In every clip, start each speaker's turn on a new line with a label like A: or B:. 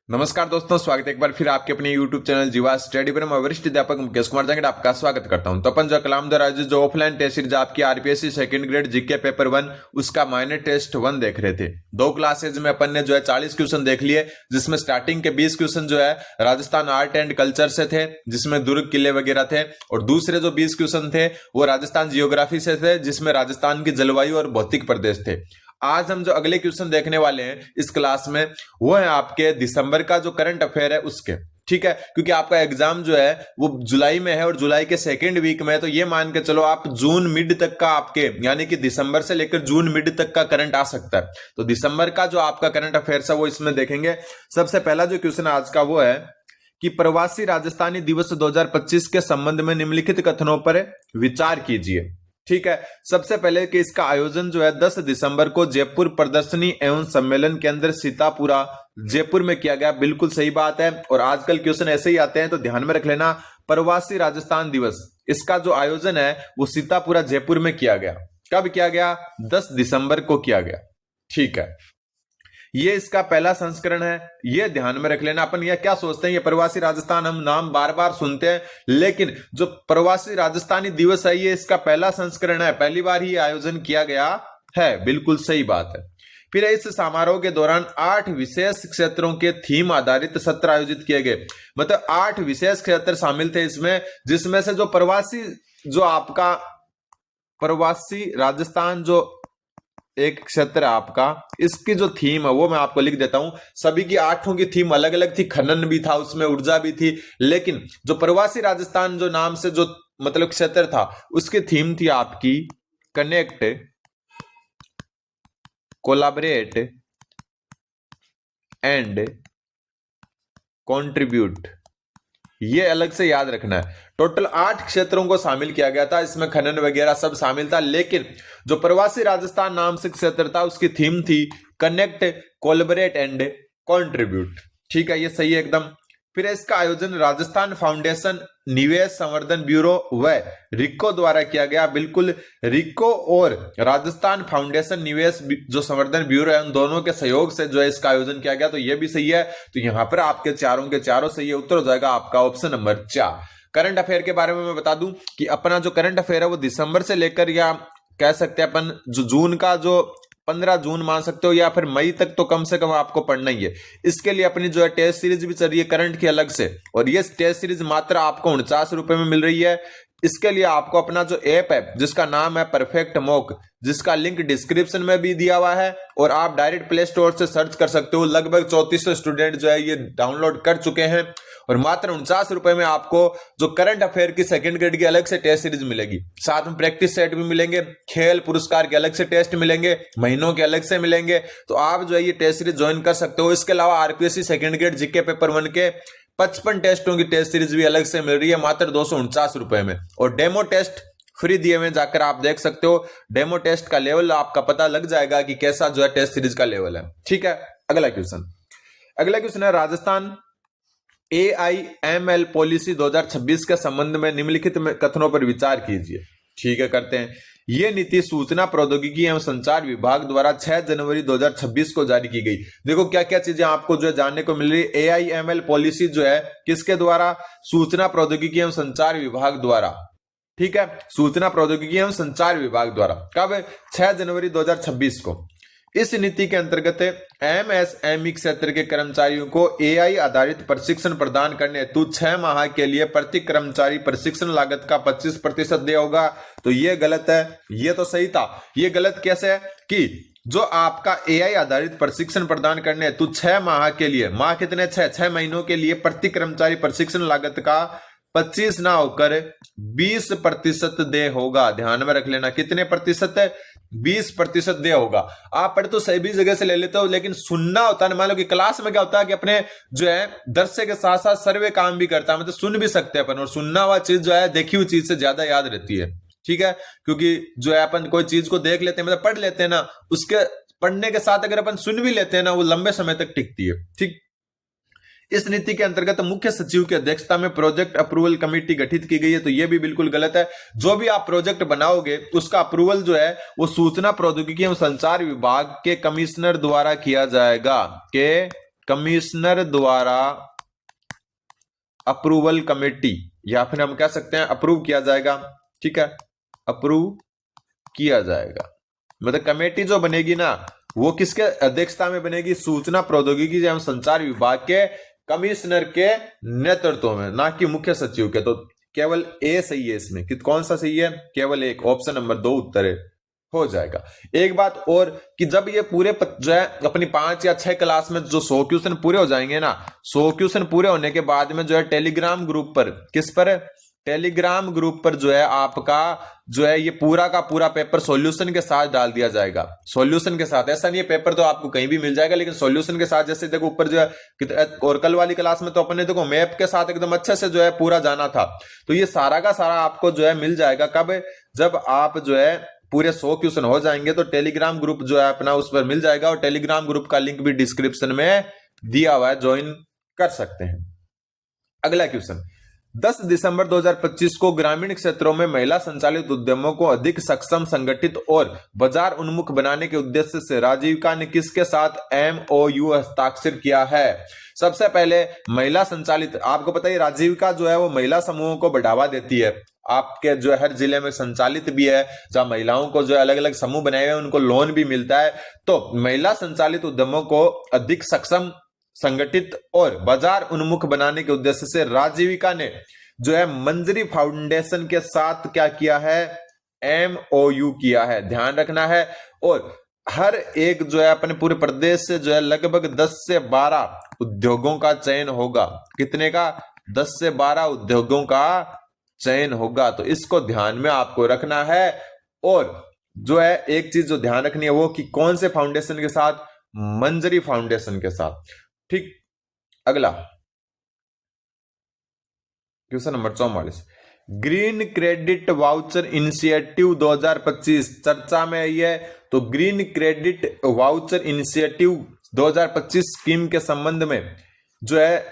A: नमस्कार दोस्तों, स्वागत है एक बार फिर आपके अपने YouTube चैनल जीवा स्टडी पर। मैं वरिष्ठ अध्यापक मुकेश कुमार जांगड़ आपका स्वागत करता हूं। तो अपन जो कलाम द्वारा जो ऑफलाइन टेस्ट सीरीज आपकी RPSC second grade GK paper 1 उसका माइनर टेस्ट 1 देख रहे थे। दो क्लासेज में अपन ने जो है 40 क्वेश्चन देख लिए, जिसमें स्टार्टिंग के 20 क्वेश्चन जो है राजस्थान आर्ट एंड कल्चर से थे, जिसमें दुर्ग किले वगैरह थे, और दूसरे जो 20 क्वेश्चन थे वो राजस्थान जियोग्राफी से थे, जिसमें राजस्थान की जलवायु और भौतिक प्रदेश थे। आज हम जो अगले क्वेश्चन देखने वाले हैं इस क्लास में वो है आपके दिसंबर का जो करंट अफेयर है उसके। ठीक है, क्योंकि आपका एग्जाम जो है वो जुलाई में है और जुलाई के सेकेंड वीक में है, तो ये मान के चलो आप जून मिड तक का आपके यानी कि दिसंबर से लेकर जून मिड तक का करंट आ सकता है। तो दिसंबर का जो आपका करंट अफेयर है वो इसमें देखेंगे। सबसे पहला जो क्वेश्चन आज का वो है कि प्रवासी राजस्थानी दिवस 2025 के संबंध में निम्नलिखित कथनों पर विचार कीजिए। ठीक है, सबसे पहले कि इसका आयोजन जो है 10 दिसंबर को जयपुर प्रदर्शनी एवं सम्मेलन केंद्र सीतापुरा जयपुर में किया गया। बिल्कुल सही बात है, और आजकल क्वेश्चन ऐसे ही आते हैं तो ध्यान में रख लेना। प्रवासी राजस्थान दिवस इसका जो आयोजन है वो सीतापुरा जयपुर में किया गया। कब किया गया? 10 दिसंबर को किया गया। ठीक है, ये इसका पहला संस्करण है, ये ध्यान में रख लेना। अपन ये क्या सोचते हैं, ये प्रवासी राजस्थान हम नाम बार बार सुनते हैं, लेकिन जो प्रवासी राजस्थानी दिवस है ये इसका पहला संस्करण है, पहली बार ही आयोजन किया गया है। बिल्कुल सही बात है। फिर इस समारोह के दौरान 8 विशेष क्षेत्रों के थीम आधारित सत्र आयोजित किए गए। मतलब 8 विशेष क्षेत्र शामिल थे इसमें, जिसमें से जो आपका प्रवासी राजस्थान जो एक क्षेत्र आपका, इसकी जो थीम है वो मैं आपको लिख देता हूं। सभी की 8 की थीम अलग अलग थी, खनन भी था उसमें, ऊर्जा भी थी, लेकिन जो प्रवासी राजस्थान जो नाम से जो मतलब क्षेत्र था उसकी थीम थी आपकी कनेक्ट, कोलैबोरेट एंड कंट्रीब्यूट। ये अलग से याद रखना है। टोटल 8 क्षेत्रों को शामिल किया गया था, इसमें खनन वगैरह सब शामिल था, लेकिन जो प्रवासी राजस्थान नाम से क्षेत्र था उसकी थीम थी कनेक्ट, कोलैबोरेट एंड कंट्रीब्यूट। ठीक है, ये सही है एकदम। फिर इसका आयोजन राजस्थान फाउंडेशन निवेश संवर्धन ब्यूरो व रिको द्वारा किया गया। बिल्कुल, रिको और राजस्थान फाउंडेशन निवेश जो संवर्धन ब्यूरो है उन दोनों के सहयोग से जो है इसका आयोजन किया गया, तो ये भी सही है। तो यहां पर आपके चारों के चारों सही है, उत्तर हो जाएगा आपका ऑप्शन नंबर 4। करंट अफेयर के बारे में मैं बता दूं कि अपना जो करंट अफेयर है वो दिसंबर से लेकर, या कह सकते हैं अपन जो जून का जो 15 जून मान सकते हो, या फिर मई तक तो कम से कम आपको पढ़ना ही है। इसके लिए अपनी जो है टेस्ट सीरीज भी चल रही है करंट की अलग से, और ये टेस्ट सीरीज मात्र आपको 49 रुपए में मिल रही है। इसके लिए आपको अपना जो ऐप है जिसका नाम है परफेक्ट मॉक, जिसका लिंक डिस्क्रिप्शन में भी दिया हुआ है, और आप डायरेक्ट प्ले स्टोर से सर्च कर सकते हो। लगभग 3400 स्टूडेंट जो है ये डाउनलोड कर चुके हैं, और मात्र 49 रुपए में आपको जो करंट अफेयर की सेकंड ग्रेड की अलग से टेस्ट सीरीज मिलेगी, साथ में प्रैक्टिस सेट भी मिलेंगे, खेल पुरस्कार के अलग से टेस्ट मिलेंगे, महीनों के अलग से मिलेंगे। तो आप जो है ये टेस्ट सीरीज ज्वाइन कर सकते हो। इसके अलावा RPSC second grade GK paper 1 के 55 टेस्टों की टेस्ट सीरीज भी अलग से मिल रही है मात्र 249 रुपए में, और डेमो टेस्ट फ्री दिए हुए, जाकर आप देख सकते हो। डेमो टेस्ट का लेवल आपका पता लग जाएगा कि कैसा जो है टेस्ट सीरीज का लेवल है। ठीक है, अगला क्वेश्चन है राजस्थान AIML पॉलिसी 2026 के संबंध में निम्नलिखित कथनों पर विचार कीजिए। ठीक है, करते हैं। यह नीति सूचना प्रौद्योगिकी एवं संचार विभाग द्वारा 6 जनवरी 2026 को जारी की गई। देखो क्या क्या चीजें आपको जो है जानने को मिल रही है। AIML पॉलिसी जो है किसके द्वारा? सूचना प्रौद्योगिकी एवं संचार विभाग द्वारा। ठीक है, सूचना प्रौद्योगिकी एवं संचार विभाग द्वारा। कब? 6 जनवरी 2026 को। इस नीति के अंतर्गत MSME क्षेत्र के कर्मचारियों को AI आधारित प्रशिक्षण प्रदान करने हेतु 6 माह के लिए प्रति कर्मचारी प्रशिक्षण लागत का 25% दिया होगा। तो ये गलत है, ये तो सही था। ये गलत कैसे है कि जो आपका AI आधारित प्रशिक्षण प्रदान करने हेतु 6 माह के लिए, माह कितने? 6 महीनों के लिए प्रति कर्मचारी प्रशिक्षण लागत का 25 ना होकर 20% दे होगा। ध्यान में रख लेना, कितने प्रतिशत है? 20% दे होगा। आप पढ़ तो सभी जगह से ले लेते हो, लेकिन सुनना होता है। मान लो कि क्लास में क्या होता है कि अपने जो है दर्शक के साथ साथ सर्वे काम भी करता है, मतलब सुन भी सकते हैं अपन, और सुनना हुआ चीज जो है देखी हुई चीज से ज्यादा याद रहती है। ठीक है, क्योंकि जो है अपन कोई चीज को देख लेते हैं, मतलब पढ़ लेते हैं ना, उसके पढ़ने के साथ अगर अपन सुन भी लेते हैं ना, वो लंबे समय तक टिकती है। ठीक, इस नीति के अंतर्गत मुख्य सचिव की अध्यक्षता में प्रोजेक्ट अप्रूवल कमेटी गठित की गई है। तो यह भी बिल्कुल गलत है। जो भी आप प्रोजेक्ट बनाओगे उसका अप्रूवल जो है वो सूचना प्रौद्योगिकी एवं संचार विभाग के कमिश्नर द्वारा किया जाएगा। के कमिश्नर द्वारा अप्रूवल कमेटी, या फिर हम कह सकते हैं अप्रूव किया जाएगा। ठीक है, अप्रूव किया जाएगा। मतलब कमेटी जो बनेगी ना वो किसके अध्यक्षता में बनेगी? सूचना प्रौद्योगिकी एवं संचार विभाग के कमिश्नर के नेतृत्व में, ना कि मुख्य सचिव के। तो केवल ए सही है इसमें। कि कौन सा सही है? केवल एक, ऑप्शन नंबर 2 उत्तर है, हो जाएगा। एक बात और कि जब ये पूरे जो है अपनी 5 या 6 क्लास में जो 100 क्वेश्चन पूरे हो जाएंगे ना, 100 क्वेश्चन पूरे होने के बाद में जो है टेलीग्राम ग्रुप पर, किस पर? टेलीग्राम ग्रुप पर जो है आपका जो है ये पूरा का पूरा पेपर सॉल्यूशन के साथ डाल दिया जाएगा। सॉल्यूशन के साथ, ऐसा नहीं है पेपर तो आपको कहीं भी मिल जाएगा, लेकिन सॉल्यूशन के साथ। जैसे देखो ऊपर जो है, और कल वाली क्लास में तो अपने देखो मैप के साथ एकदम अच्छे से जो है पूरा जाना था। तो ये सारा का सारा आपको जो है मिल जाएगा। कब? जब आप जो है पूरे 100 क्वेश्चन हो जाएंगे तो टेलीग्राम ग्रुप जो है अपना उस पर मिल जाएगा। और टेलीग्राम ग्रुप का लिंक भी डिस्क्रिप्शन में दिया हुआ है, ज्वाइन कर सकते हैं। अगला क्वेश्चन, 10 दिसंबर 2025 को ग्रामीण क्षेत्रों में महिला संचालित उद्यमों को अधिक सक्षम, संगठित और बाजार उन्मुख बनाने के उद्देश्य से राजीविका ने किसके साथ MOU हस्ताक्षर किया है? सबसे पहले महिला संचालित, आपको पता है राजीविका जो है वो महिला समूहों को बढ़ावा देती है। आपके जो है हर जिले में संचालित भी है, जहां महिलाओं को जो अलग अलग समूह बनाए हुए उनको लोन भी मिलता है। तो महिला संचालित उद्यमों को अधिक सक्षम, संगठित और बाजार उन्मुख बनाने के उद्देश्य से राजीविका ने जो है मंजरी फाउंडेशन के साथ क्या किया है? MOU किया है, ध्यान रखना है। और हर एक जो है अपने पूरे प्रदेश से जो है लगभग 10 से 12 उद्योगों का चयन होगा। कितने का? 10 से 12 उद्योगों का चयन होगा। तो इसको ध्यान में आपको रखना है। और जो है एक चीज जो ध्यान रखनी है वो कि कौन से फाउंडेशन के साथ? मंजरी फाउंडेशन के साथ। ठीक, अगला question number 44, green credit voucher initiative 2025 चर्चा में आई है। तो green credit voucher initiative 2025 scheme के संबंध में जो है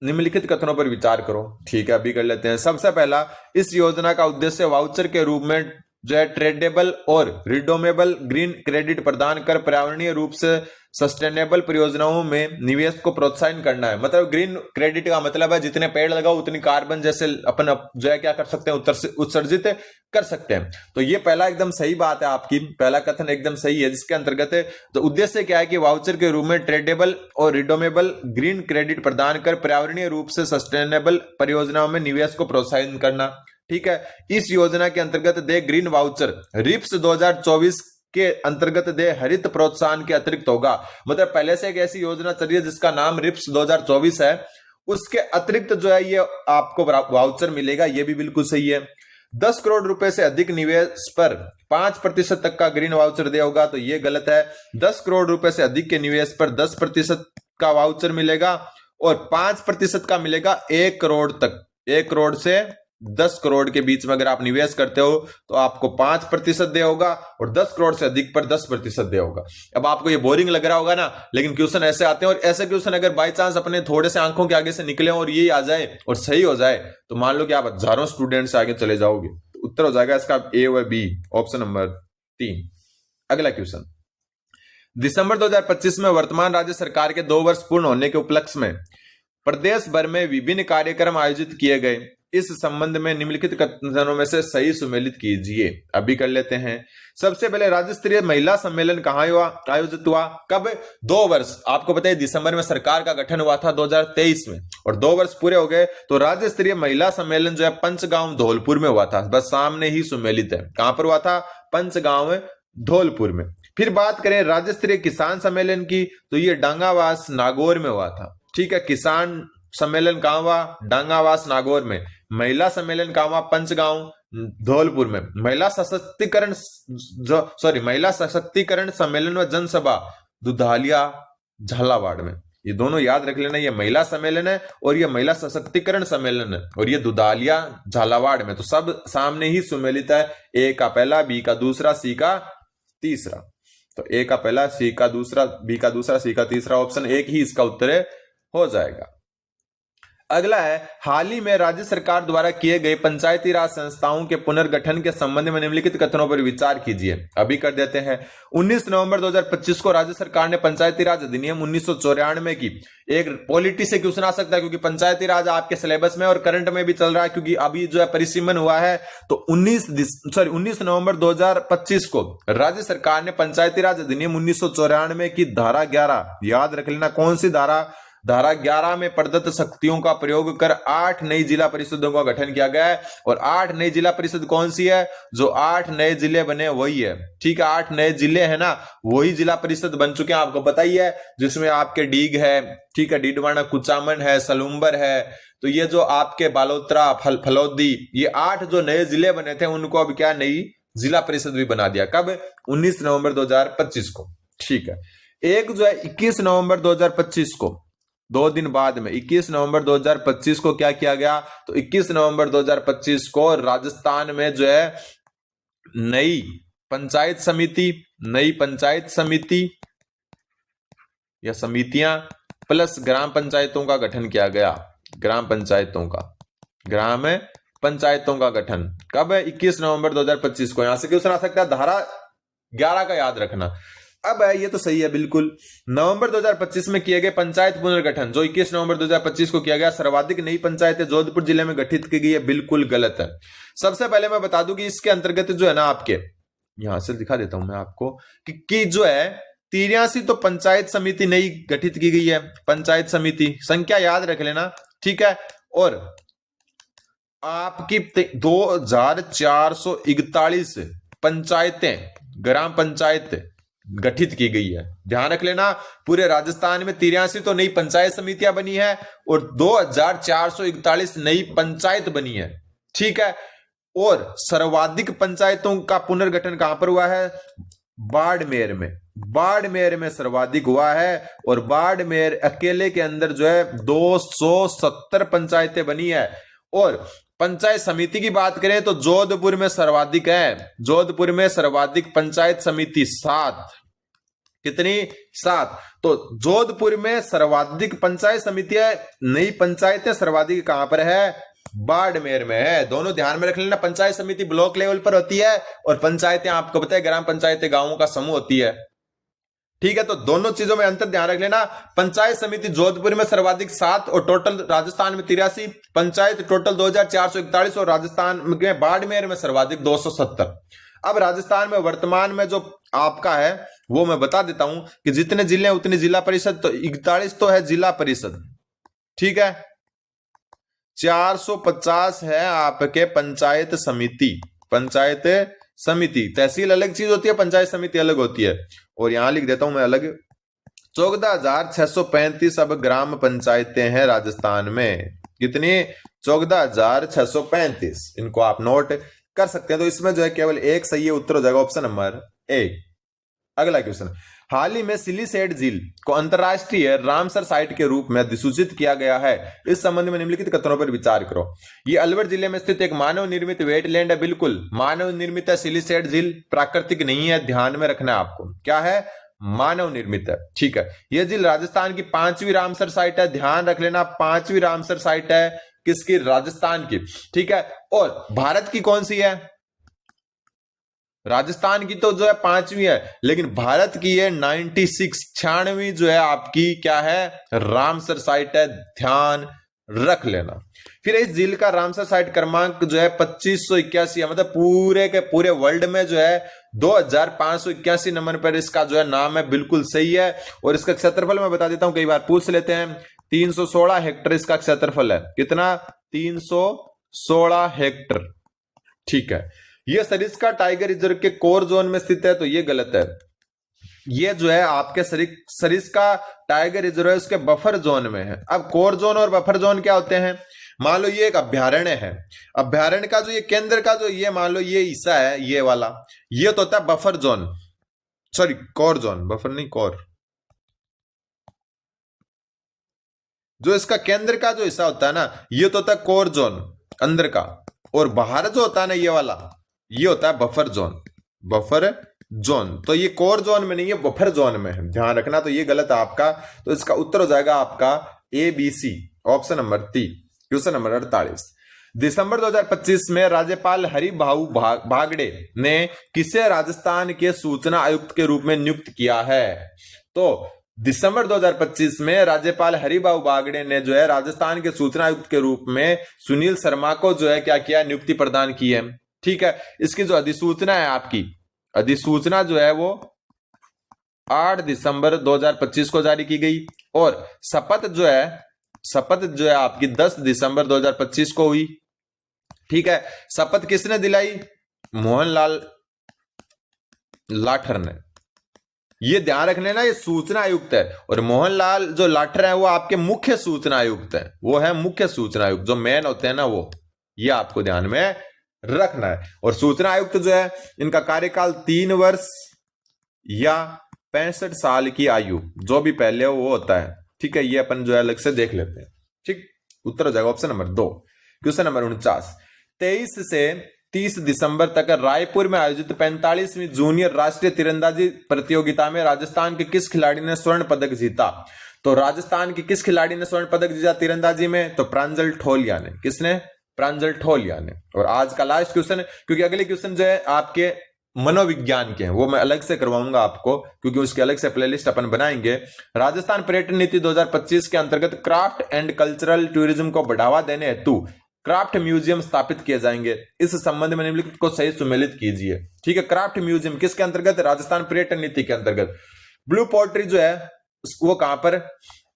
A: निम्नलिखित कथनों पर विचार करो। ठीक है, अभी कर लेते हैं। सबसे पहला, इस योजना का उद्देश्य वाउचर के रूप में जो है ट्रेडेबल और रिडोमेबल ग्रीन क्रेडिट प्रदान कर पर्यावरणीय रूप से सस्टेनेबल परियोजनाओं में निवेश को प्रोत्साहन करना है। मतलब ग्रीन क्रेडिट का मतलब है जितने पेड़ लगाओ उतनी कार्बन जैसे अपन जो है क्या कर सकते हैं? उत्सर्जित कर सकते हैं। तो ये पहला एकदम सही बात है आपकी, पहला कथन एकदम सही है। जिसके अंतर्गत है तो उद्देश्य क्या है कि वाउचर के रूप में ट्रेडेबल और रिडोमेबल ग्रीन क्रेडिट प्रदान कर पर्यावरणीय रूप से सस्टेनेबल परियोजनाओं में निवेश को प्रोत्साहन करना। ठीक है, इस योजना के अंतर्गत दे ग्रीन वाउचर रिप्स 2024 के अंतर्गत दे हरित प्रोत्साहन के अतिरिक्त होगा। मतलब पहले से एक ऐसी योजना चल रही है जिसका नाम रिप्स 2024 है, उसके अतिरिक्त जो है ये आपको वाउचर मिलेगा। ये भी बिल्कुल सही है। 10 करोड़ रुपए से अधिक निवेश पर 5% तक का ग्रीन वाउचर दिया होगा, तो ये गलत है। 10 करोड़ रुपए से अधिक के निवेश पर 10% का वाउचर मिलेगा और 5% का मिलेगा 1 करोड़ तक। 1 करोड़ से 10 करोड़ के बीच में अगर आप निवेश करते हो तो आपको 5% दे होगा और 10 करोड़ से अधिक पर 10% दे होगा। अब आपको ये बोरिंग लग रहा होगा ना, लेकिन क्वेश्चन ऐसे आते हैं। और ऐसे क्वेश्चन अगर बाय चांस अपने थोड़े से आंखों के आगे से निकले और ये आ जाए और सही हो जाए तो मान लो कि आप हजारों स्टूडेंट से आगे चले जाओगे। तो उत्तर हो जाएगा इसका ए व बी, ऑप्शन नंबर 3। अगला क्वेश्चन, दिसंबर 2025 में वर्तमान राज्य सरकार के 2 वर्ष पूर्ण होने के उपलक्ष्य में प्रदेश भर में विभिन्न कार्यक्रम आयोजित किए गए। इस संबंध में निम्नलिखित कथनों में से सही सुमेलित कीजिए। अभी कर लेते हैं। सबसे पहले, राज्य स्तरीय महिला सम्मेलन कहाँ आयोजित हुआ? कब? 2 वर्ष। आपको पता है दिसंबर में सरकार का गठन हुआ था 2023 में और 2 वर्ष पूरे हो गए। तो राज्य स्तरीय महिला सम्मेलन जो है पंचगांव धौलपुर में हुआ था। बस सामने ही सुमेलित है। कहां पर हुआ था? पंचगांव धौलपुर में। फिर बात करें राज्य स्तरीय किसान सम्मेलन की, तो ये डांगावास नागौर में हुआ था। ठीक है, किसान सम्मेलन कहां हुआ? डांगावास नागौर में। महिला सम्मेलन कहां हुआ? पंचगांव धौलपुर में। महिला सशक्तिकरण सम्मेलन व जनसभा दुधालिया झालावाड़ में। ये दोनों याद रख लेना, ये महिला सम्मेलन है और ये महिला सशक्तिकरण सम्मेलन है और ये दुधालिया झालावाड़ में। तो सब सामने ही सुमेलित है। ए का पहला, बी का दूसरा, सी का तीसरा। तो ए का पहला, सी का दूसरा, बी का दूसरा, सी का तीसरा, ऑप्शन 1 ही इसका उत्तर हो जाएगा। अगला है, हाल ही में राज्य सरकार द्वारा किए गए पंचायती राज संस्थाओं के पुनर्गठन के संबंध में निम्नलिखित कथनों पर विचार कीजिए। अभी कर देते हैं। 19 नवंबर 2025 को राज्य सरकार ने पंचायती राज अधिनियम 1994 की एक पॉलिटी से क्वेश्चन आ सकता है, क्योंकि पंचायती राज आपके सिलेबस में और करंट में भी चल रहा है, क्योंकि अभी जो है परिसीमन हुआ है। तो 19 नवंबर 2025 को राज्य सरकार ने पंचायती राज अधिनियम 1994 की धारा 11, याद रख लेना कौन सी धारा, धारा 11 में प्रदत्त शक्तियों का प्रयोग कर 8 नई जिला परिषदों का गठन किया गया है। और 8 नई जिला परिषद कौन सी है, जो 8 नए जिले बने वही है। ठीक है, 8 नए जिले है ना, वही जिला परिषद बन चुके हैं, आपको पता ही है, जिसमें आपके डीग है, ठीक है, डीडवाना, कुचामन है, सलूम्बर है। तो ये जो आपके बालोतरा, फलौदी, ये 8 जो नए जिले बने थे उनको अब क्या नई जिला परिषद भी बना दिया। कब? 19 नवंबर 2025 को। ठीक है, एक जो है 21 नवंबर 2025 को, 2 दिन बाद में 21 नवंबर 2025 को क्या किया गया, तो 21 नवंबर 2025 को राजस्थान में जो है नई पंचायत समिति या समितियां प्लस ग्राम पंचायतों का गठन किया गया। ग्राम पंचायतों का गठन कब है? 21 नवंबर 2025 को। यहां से क्वेश्चन आ सकता है, धारा 11 का याद रखना। अब है, ये तो सही है बिल्कुल। नवंबर 2025 में किए गए पंचायत पुनर्गठन, जो 21 नवंबर 2025 को किया गया, सर्वाधिक नई पंचायतें जोधपुर जिले में गठित की गई है, बिल्कुल गलत है। सबसे पहले मैं बता दूं कि इसके अंतर्गत जो है ना, आपके यहां से दिखा देता हूं मैं आपको कि जो है 83 तो पंचायत समिति नई गठित की गई है। पंचायत समिति संख्या याद रख लेना, ठीक है। और आपकी 2441 पंचायतें, ग्राम पंचायत गठित की गई है। ध्यान रख लेना, पूरे राजस्थान में 83 तो नई पंचायत समितियां बनी है और 2441 नई पंचायत बनी है। ठीक है, और सर्वाधिक पंचायतों का पुनर्गठन कहां पर हुआ है? बाड़मेर में सर्वाधिक हुआ है। और बाड़मेर अकेले के अंदर जो है 270 पंचायतें बनी है। और पंचायत समिति की बात करें तो जोधपुर में सर्वाधिक है। जोधपुर में सर्वाधिक पंचायत समिति 7। कितनी? 7। तो जोधपुर में सर्वाधिक पंचायत समितियां, नई पंचायतें सर्वाधिक कहां पर है? बाड़मेर में है। दोनों ध्यान में रख लेना, पंचायत समिति ब्लॉक लेवल पर होती है और पंचायतें आपको पता है ग्राम पंचायतें गांवों का समूह होती है। ठीक है, तो दोनों चीजों में अंतर ध्यान रख लेना। पंचायत समिति जोधपुर में सर्वाधिक 7 और टोटल राजस्थान में 83 पंचायत, टोटल 2441 और राजस्थान में बाड़मेर में सर्वाधिक 270। अब राजस्थान में वर्तमान में जो आपका है वो मैं बता देता हूं कि जितने जिले उतनी जिला परिषद। तो 41 तो है जिला परिषद, ठीक है। 450 है आपके पंचायत समिति। तहसील अलग चीज होती है, पंचायत समिति अलग होती है। और यहां लिख देता हूं मैं अलग, 14,635 अब ग्राम पंचायतें हैं राजस्थान में। कितनी? 14,635। इनको आप नोट कर सकते हैं। तो इसमें जो है केवल एक सही है, उत्तर हो जाएगा ऑप्शन नंबर ए। अगला क्वेश्चन, हाल ही में सिलीसेट झील को अंतरराष्ट्रीय रामसर साइट के रूप में अधिसूचित किया गया है। इस संबंध में निम्नलिखित कथनों पर विचार करो। ये अलवर जिले में स्थित एक मानव निर्मित वेटलैंड है। बिल्कुल मानव निर्मित है सिलीसेट झील, प्राकृतिक नहीं है, ध्यान में रखना है आपको। क्या है? मानव निर्मित है। ठीक है, यह झील राजस्थान की 5वीं रामसर साइट है। ध्यान रख लेना, 5वीं रामसर साइट है किसकी? राजस्थान की। ठीक है, और भारत की कौन सी है? राजस्थान की तो जो है 5वीं है, लेकिन भारत की है 96 जो है आपकी क्या है? रामसर साइट है। ध्यान रख लेना। फिर इस झील का रामसर साइट क्रमांक जो है 2581 है, मतलब पूरे के पूरे वर्ल्ड में जो है 2581 नंबर पर इसका जो है नाम है। बिल्कुल सही है। और इसका क्षेत्रफल मैं बता देता हूं, कई बार पूछ लेते हैं। 316 हेक्टर इसका क्षेत्रफल है। कितना? 316 हेक्टर। ठीक है, यह सरिस्का टाइगर रिजर्व के कोर जोन में स्थित है, तो यह गलत है। ये जो है आपके सरिस्का टाइगर रिजर्व है उसके बफर जोन में है। अब कोर जोन और बफर जोन क्या होते हैं? मान लो ये एक अभ्यारण्य है। अभ्यारण्य का जो ये केंद्र का जो ये मान लो ये हिस्सा है, ये वाला, ये तो होता है buffer zone, sorry core zone, buffer नहीं कोर। जो इसका केंद्र का जो हिस्सा होता है ना, ये तो होता है कोर जोन अंदर का, और बाहर जो होता है ना ये वाला, ये होता है बफर जोन। बफर जोन तो ये कोर जोन में नहीं है, बफर जोन में है। ध्यान रखना, तो ये गलत है आपका। तो इसका उत्तर हो जाएगा आपका ABC, option number 3। Question number 48, दिसंबर 2025 में राज्यपाल हरिभाऊ बागड़े ने किसे राजस्थान के सूचना आयुक्त के रूप में नियुक्त किया है? तो दिसंबर 2025 में राज्यपाल हरिभाऊ बागड़े ने जो है राजस्थान के सूचना आयुक्त के रूप में सुनील शर्मा को जो है क्या किया, नियुक्ति प्रदान की है। ठीक है, इसकी जो अधिसूचना है, आपकी अधिसूचना जो है वो 8 दिसंबर 2025 को जारी की गई और शपथ जो है आपकी 10 दिसंबर 2025 को हुई। ठीक है, शपथ किसने दिलाई? मोहनलाल लाठर ने। ये ध्यान रख लेना, ये सूचना आयुक्त है और मोहनलाल जो लाठर है वो आपके मुख्य सूचना आयुक्त है, वो है मुख्य सूचना आयुक्त, जो मेन होते हैं ना वो, ये आपको ध्यान में रखना है। और सूचना आयुक्त जो है इनका कार्यकाल 3 वर्ष या 65 साल की आयु, जो भी पहले हो वो होता है। ठीक है, ये अपन जो है अलग से देख लेते हैं। ठीक, उत्तर हो जाएगा ऑप्शन नंबर 2। क्वेश्चन नंबर 49, 23 से 30 दिसंबर तक रायपुर में आयोजित 45वीं जूनियर राष्ट्रीय तीरंदाजी प्रतियोगिता में राजस्थान के किस खिलाड़ी ने स्वर्ण पदक जीता? तो राजस्थान के किस खिलाड़ी ने स्वर्ण पदक जीता तीरंदाजी में? तो प्रांजल ठोलिया ने। किसने? प्रांजल ठोलिया ने। और आज का लास्ट क्वेश्चन, क्योंकि अगले क्वेश्चन जो है आपके मनोविज्ञान के हैं, वो मैं अलग से करवाऊंगा आपको, क्योंकि उसके अलग से प्लेलिस्ट अपन बनाएंगे। राजस्थान पर्यटन नीति 2025 के अंतर्गत क्राफ्ट एंड कल्चरल टूरिज्म को बढ़ावा देने हेतु क्राफ्ट म्यूजियम स्थापित किए जाएंगे। इस संबंध में निम्नलिखित को सही सुमेलित कीजिए। ठीक है, क्राफ्ट म्यूजियम किसके अंतर्गत? राजस्थान पर्यटन नीति के अंतर्गत। ब्लू पोट्री जो है वो कहां पर?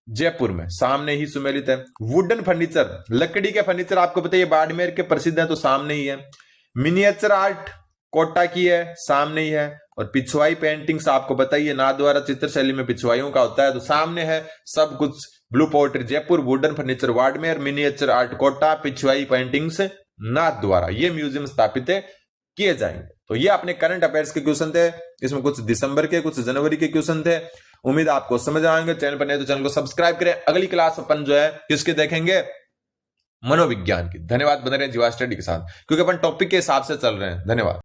A: जयपुर में, सामने ही सुमेलित है। वुडन फर्नीचर, लकड़ी के फर्नीचर आपको पता है बाड़मेर के प्रसिद्ध है, तो सामने ही है। मिनिएचर आर्ट कोटा की है, सामने ही है। और पिछवाई पेंटिंग्स आपको बताइए नाथ द्वारा चित्रशैली में पिछवाइयों का होता है, तो सामने है सब कुछ। Blue pottery Jaipur, wooden furniture Barmer, miniature art Kota, Pichhwai paintings Nathdwara, ये म्यूजियम स्थापित किए जाएंगे। तो ये अपने करंट अफेयर्स के क्वेश्चन थे, इसमें कुछ दिसंबर के कुछ जनवरी के क्वेश्चन थे। उम्मीद आपको समझ आएंगे। चैनल पर नहीं तो चैनल को सब्सक्राइब करें। अगली क्लास अपन जो है किसके देखेंगे? मनोविज्ञान की। धन्यवाद, बने रहे जीवा स्टडी के साथ, क्योंकि अपन टॉपिक के हिसाब से चल रहे हैं। धन्यवाद।